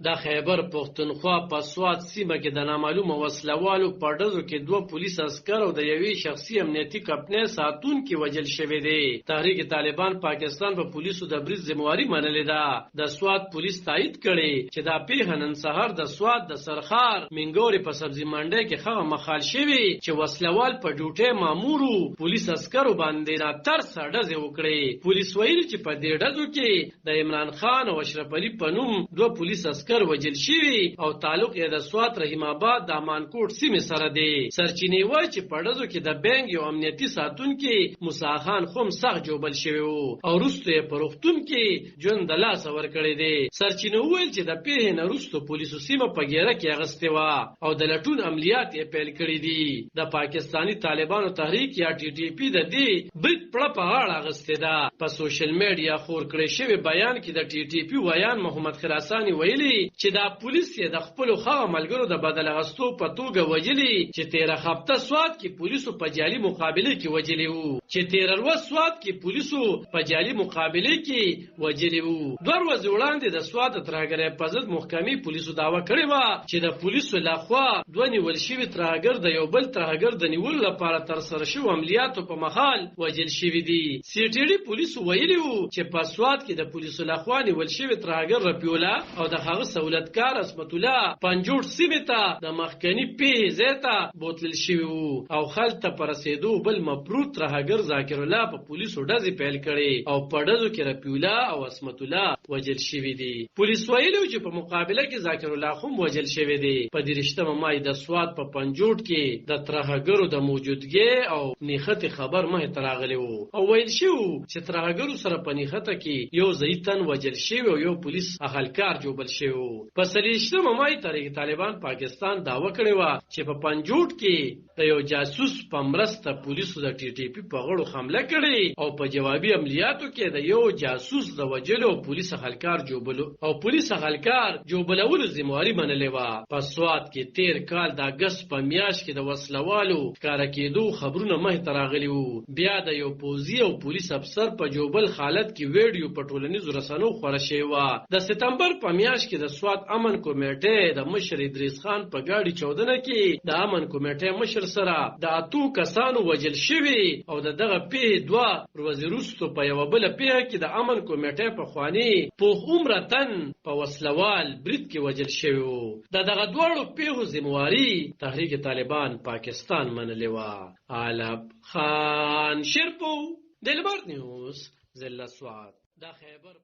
د خیبر پښتونخوا په سوات سیمه کې د نامعلومه وسلوالو په ډزو کې 2 پولیس عسکر او د یوې شخصي امنیتي کمپنۍ ساتونکي وژل شوي دي. تحریک طالبان پاکستان په پولیسو د برید ذمہواري منلې ده. د سوات پولیس تایید کړي چې دا پیښه نن سهار د سوات د سرخار منګوري په سبزي منډي کې خغه مخال شوي چې وسلوال په ډیوټي مامورو پولیس عسکرو باندې را تر سړځ وکړي. پولیس ویلي چې په دې ډزو کې د عمران خان او اشرف علي په نوم 2 پولیس عسکر وجل شوي او تعلق یې د سوات رحیم آباد د امانکوټ سیمې سره دی. سرچینې وایي چې په ډزو کې د بینګ یو امنیتي ساتونکي موسی خان خم سخت جوبل شوی وو او وروسته یې په روغتون کې ژوند د لاسه ورکړی دی. سرچینې وویل چې د پیښې نه وروسته پولیسو سیمه په ګیره کې اخیستې وه او د لټون عملیات یې پیل کړي دي. د پاکستاني طالبانو تحریک یا ټي ټي پي د دې برید پړه په غاړه اخیستې ده. په سوشل میډیا خور کړی شوی بیان کې د ټي ټي پي ویان محمد خراساني ویلي چې دا پولیس یې د خپل خغه ملګرو د بدل غستو په توګه وجلی چې 13 هفته سوات کې پولیسو په جعلي مقابله کې وجلی وو چې 13 ورځې سوات کې پولیسو په جعلي مقابله کې وجلی وو. 2 ورځې وړاندې د سوات ترهګرۍ په ضد محکمې پولیسو دعوه کړې و چې د پولیسو لخوا 2 نیول شوي ترهګر د یو بل ترهګر د نیولو لپاره تر سره شوي عملیاتو په مخال وجل شوي دي. سی ټي ډي پولیسو ویلي وو چې په سوات کې د پولیسو لخوا نیول شوي ترهګر رفیع او د هغه سہولتکار عصمت الله پنجوټ سیمې ته د مخکني پیښې ځای ته بوتلل شوي وو او خلک ته په رسېدو بل مفروض ترهګر ذاکر الله په پولیسو ډزې پیل کړې او په ډزو کې رفیع الله او عصمت الله وجل شوي دي. پولیس ویلي چې په مقابله کې ذاکر الله هم وجل شوی دی. په 30 مای د سوات په پنجوټ کې د ترهګرو د موجودګۍ او نیخت خبر مه تراغلی وو او ویل شو چې ترهګرو سره په نیخته کې یو ځایتن وجل شوی او یو پولیس اهلکار جوړ شو. په 30 مای تحریک طالبان پاکستان دعوه کړې و چې په پنجوټ کې د یو جاسوس په مرسته پولیسو د ټي ټي پي په غړو حمله کړې او په جوابي عملیاتو کې د یو جاسوس د وجلو پولیس اهلکار جوړولو ذمہواري منلې و. په سوات کې 13 کال د اگست په میاشت کې د وسلوالو ښکارا کېدو خبرونه مه تراغلي وو. بیا د یو پوزي او پولیس افسر په جوبل حالت کې ویډیو په ټولنیزو رسنیو خپره شوی و. د سپتمبر په میاشت کې د سوات امن کمیټې د مشر ادریس خان په گاډي 14 کې د امن کمیټې مشر سره د 8 کسانو وجل شوي او دغه پیښې 2 ورځې وروسته په یو بل پیښه کې د امن کمیټې په خواني په عمرتن په وسلوال برید کې وجل شوی وو. دغه دوړو پیښو ذمہواري تحریک طالبان پاکستان منلې و. علب خان شرپو دلبر نیوز ضلع سوات. د خیبر